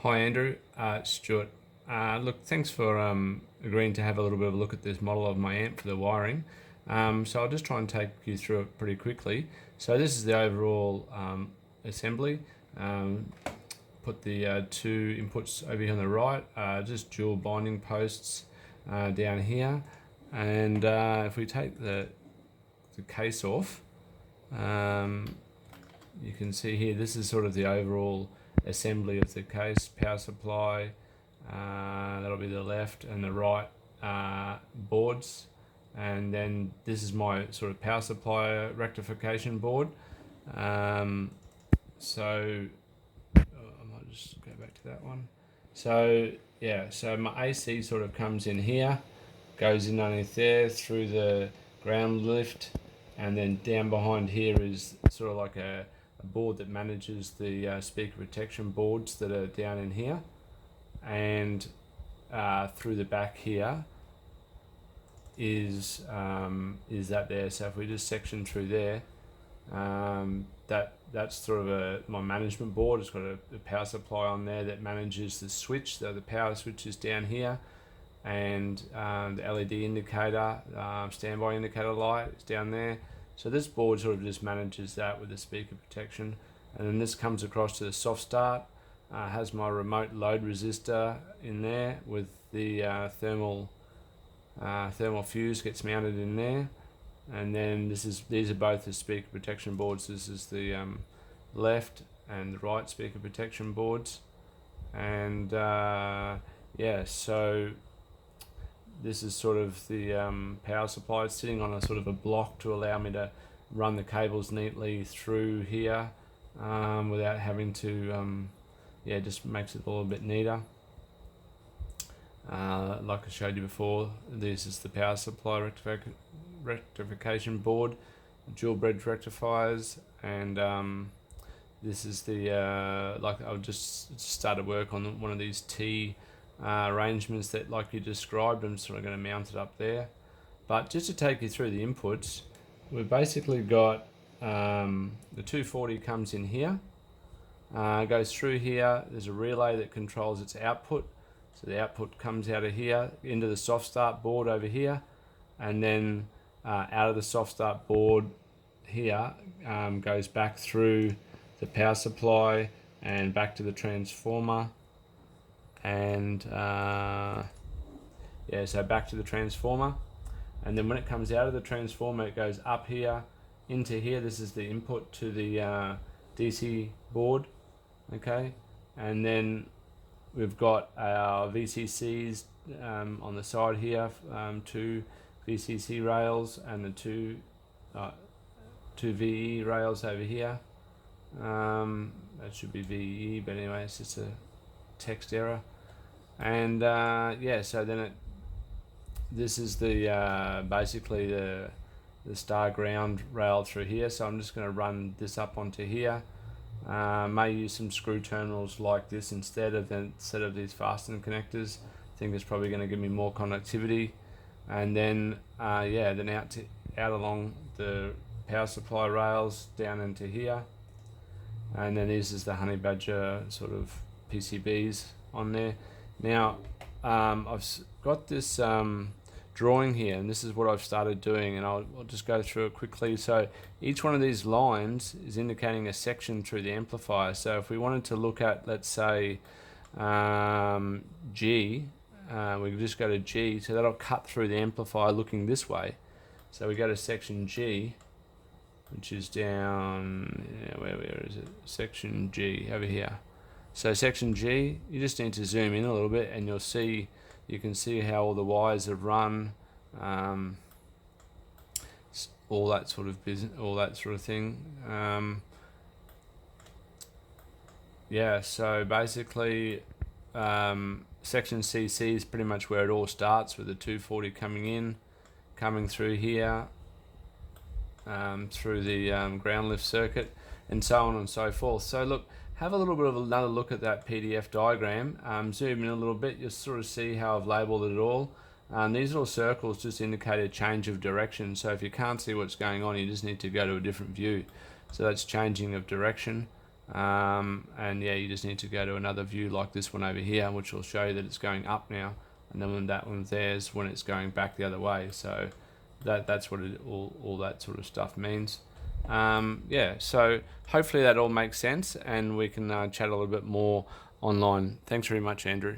Hi Andrew, it's Stuart. Look, thanks for agreeing to have a little bit of a look at this model of my amp for the wiring. So I'll just try and take you through it pretty quickly. So this is the overall assembly. Put the two inputs over here on the right, just dual binding posts down here. And if we take the case off, you can see here, this is sort of the overall assembly of the case. Power supply, that'll be the left and the right boards, and then this is my sort of power supply rectification board. So I might just go back to that one. So yeah, so my AC sort of comes in here, goes in underneath there through the ground lift, and then down behind here is sort of like a board that manages the speaker protection boards that are down in here, and through the back here is that there. So if we just section through there, that's sort of my management board. It's got a power supply on there that manages the switch. So the power switch is down here, and the LED indicator, standby indicator light is down there. So this board sort of just manages that with the speaker protection. And then this comes across to the soft start, has my remote load resistor in there with the thermal fuse gets mounted in there. And then these are both the speaker protection boards. This is the left and the right speaker protection boards. And yeah, so this is sort of the power supply. It's sitting on a sort of a block to allow me to run the cables neatly through here without having to, yeah, just makes it a little bit neater. Like I showed you before, this is the power supply rectification board, dual bridge rectifiers, and this is the, like I've just started work on one of these T arrangements that, like you described. I'm sort of going to mount it up there. But just to take you through the inputs, we've basically got the 240 comes in here, goes through here. There's a relay that controls its output. So the output comes out of here into the soft start board over here, and then out of the soft start board here goes back through the power supply and back to the transformer. And yeah, so back to the transformer, and then when it comes out of the transformer, it goes up here into here. This is the input to the DC board, okay, and then we've got our VCCs on the side here, two VCC rails and the two VE rails over here. That should be VE, but anyway, it's just a text error. And yeah, so then this is the basically the star ground rail through here. So I'm just going to run this up onto here. May use some screw terminals like this instead of these fastener connectors. I think it's probably going to give me more conductivity. And then yeah, then out along the power supply rails down into here. And then this is the Honey Badger sort of PCBs on there. Now I've got this drawing here, and this is what I've started doing, and I'll just go through it quickly. So each one of these lines is indicating a section through the amplifier. So if we wanted to look at, let's say, G, we can just go to G, so that'll cut through the amplifier looking this way. So we go to section G, which is down, where is it? Section G, over here. So section G, you just need to zoom in a little bit, and you can see how all the wires have run, all that sort of business, all that sort of thing. Yeah, so basically section CC is pretty much where it all starts, with the 240 coming through here, through the ground lift circuit, and so on and so forth. So look, have a little bit of another look at that PDF diagram. Zoom in a little bit, you'll sort of see how I've labelled it all. These little circles just indicate a change of direction. So if you can't see what's going on, you just need to go to a different view. So that's changing of direction. And yeah, you just need to go to another view like this one over here, which will show you that it's going up now, and then when that one's there is when it's going back the other way. So that's what all that sort of stuff means. Yeah, so hopefully that all makes sense, and we can chat a little bit more online. Thanks very much, Andrew.